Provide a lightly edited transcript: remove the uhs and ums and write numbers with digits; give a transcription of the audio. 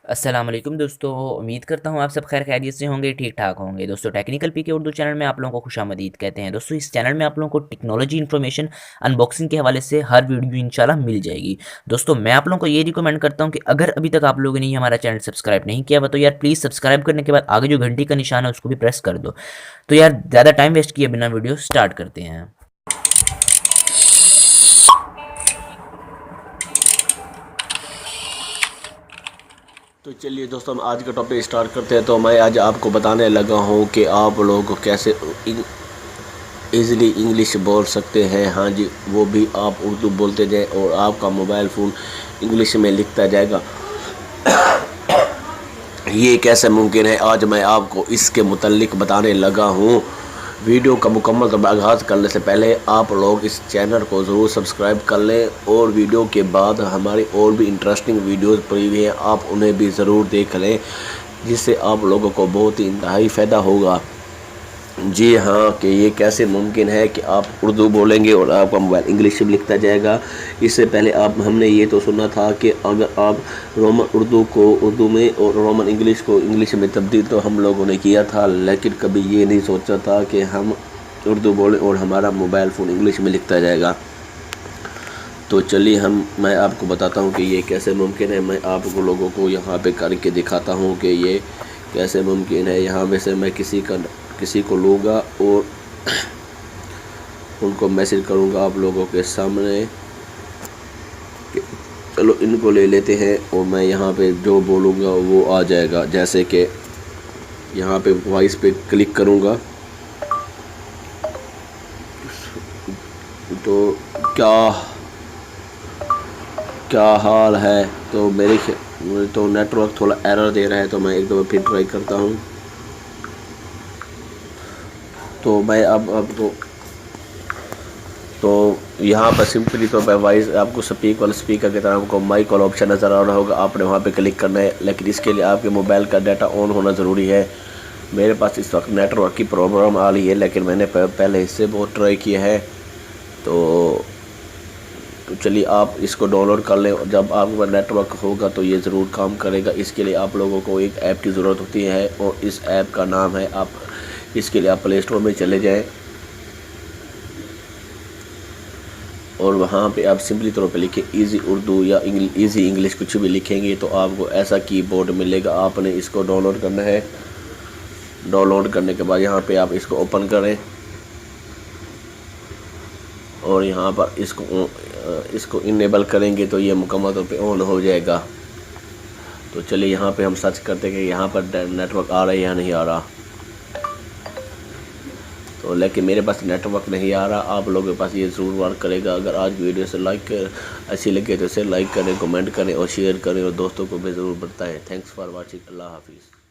السلام علیکم دوستو، امید کرتا ہوں آپ سب خیر خیریت سے ہوں گے، ٹھیک ٹھاک ہوں گے۔ دوستو ٹیکنیکل پی کے اردو چینل میں آپ لوگوں کو خوش آمدید کہتے ہیں۔ دوستو اس چینل میں آپ لوگوں کو ٹیکنالوجی انفارمیشن ان باکسنگ کے حوالے سے ہر ویڈیو انشاءاللہ مل جائے گی۔ دوستو میں آپ لوگوں کو یہ ریکمینڈ کرتا ہوں کہ اگر ابھی تک آپ لوگوں نے ہمارا چینل سبسکرائب نہیں کیا ہوا تو یار پلیز سبسکرائب کرنے کے بعد آگے جو گھنٹی کا نشان ہے اس کو بھی پریس کر دو۔ تو یار زیادہ ٹائم ویسٹ کیے بنا ویڈیو سٹارٹ کرتے ہیں۔ تو چلیے دوستو ہم آج کا ٹاپک اسٹارٹ کرتے ہیں۔ تو میں آج آپ کو بتانے لگا ہوں کہ آپ لوگ کیسے ایزیلی انگلش بول سکتے ہیں۔ ہاں جی، وہ بھی آپ اردو بولتے جائیں اور آپ کا موبائل فون انگلش میں لکھتا جائے گا۔ یہ کیسے ممکن ہے، آج میں آپ کو اس کے متعلق بتانے لگا ہوں۔ ویڈیو کا مکمل طور پر آغاز کرنے سے پہلے آپ لوگ اس چینل کو ضرور سبسکرائب کر لیں، اور ویڈیو کے بعد ہماری اور بھی انٹرسٹنگ ویڈیوز پڑی ہوئی ہیں، آپ انہیں بھی ضرور دیکھ لیں، جس سے آپ لوگوں کو بہت ہی انتہائی فائدہ ہوگا۔ جی ہاں، کہ یہ کیسے ممکن ہے کہ آپ اردو بولیں گے اور آپ کا موبائل انگلش میں لکھتا جائے گا۔ اس سے پہلے ہم نے یہ تو سنا تھا کہ اگر آپ رومن اردو کو اردو میں اور رومن انگلش کو انگلش میں تبدیل تو ہم لوگوں نے کیا تھا، لیکن کبھی یہ نہیں سوچا تھا کہ ہم اردو بولیں اور ہمارا موبائل فون انگلش میں لکھتا جائے گا۔ تو چلیے میں آپ کو بتاتا ہوں کہ یہ کیسے ممکن ہے۔ میں آپ لوگوں کو یہاں پہ کر کے دکھاتا ہوں کہ یہ کیسے ممکن ہے۔ یہاں میں سے میں کسی کو لوں گا اور ان کو میسج کروں گا آپ لوگوں کے سامنے کہ چلو ان کو لے لیتے ہیں، اور میں یہاں پہ جو بولوں گا وہ آ جائے گا۔ جیسے کہ یہاں پہ وائس پہ کلک کروں گا تو کیا حال ہے، تو تو نیٹ ورک تھوڑا ایرر دے رہا ہے، تو میں ایک دفعہ پھر ٹرائی کرتا ہوں۔ تو میں اب آپ کو تو یہاں پر سمپلی طور پہ وائس آپ کو اسپیکر کی طرح آپ کو مائک والا آپشن نظر آ رہا ہوگا، آپ نے وہاں پہ کلک کرنا ہے، لیکن اس کے لیے آپ کے موبائل کا ڈیٹا آن ہونا ضروری ہے۔ میرے پاس اس وقت نیٹ ورک کی پرابلم آ رہی ہے، لیکن میں نے پہلے اس سے بہت ٹرائی کیا ہے۔ تو چلیے آپ اس کو ڈاؤن لوڈ کر لیں، جب آپ کا نیٹ ورک ہوگا تو یہ ضرور کام کرے گا۔ اس کے لیے آپ لوگوں کو ایک ایپ کی ضرورت ہوتی ہے، اور اس ایپ کا نام ہے اس کے لیے آپ پلے اسٹور میں چلے جائیں، اور وہاں پہ آپ سمپلی طور پہ لکھیں ایزی اردو یا ایزی انگلش، کچھ بھی لکھیں گے تو آپ کو ایسا کی بورڈ ملے گا۔ آپ نے اس کو ڈاؤن لوڈ کرنا ہے۔ ڈاؤن لوڈ کرنے کے بعد یہاں پہ آپ اس کو اوپن کریں، اور یہاں پر اس کو انیبل کریں گے تو یہ مکمل طور پہ آن ہو جائے گا۔ تو چلیے یہاں پہ ہم سرچ کرتے ہیں کہ یہاں پر نیٹ ورک آ رہا ہے یا نہیں آ رہا۔ تو لیکن میرے پاس نیٹ ورک نہیں آ رہا، آپ لوگوں کے پاس یہ ضرور ورک کرے گا۔ اگر آج ویڈیو سے اچھی لگے تو اسے لائک کریں، کمنٹ کریں اور شیئر کریں، اور دوستوں کو بھی ضرور بتائیں۔ تھینکس فار واچنگ، اللہ حافظ۔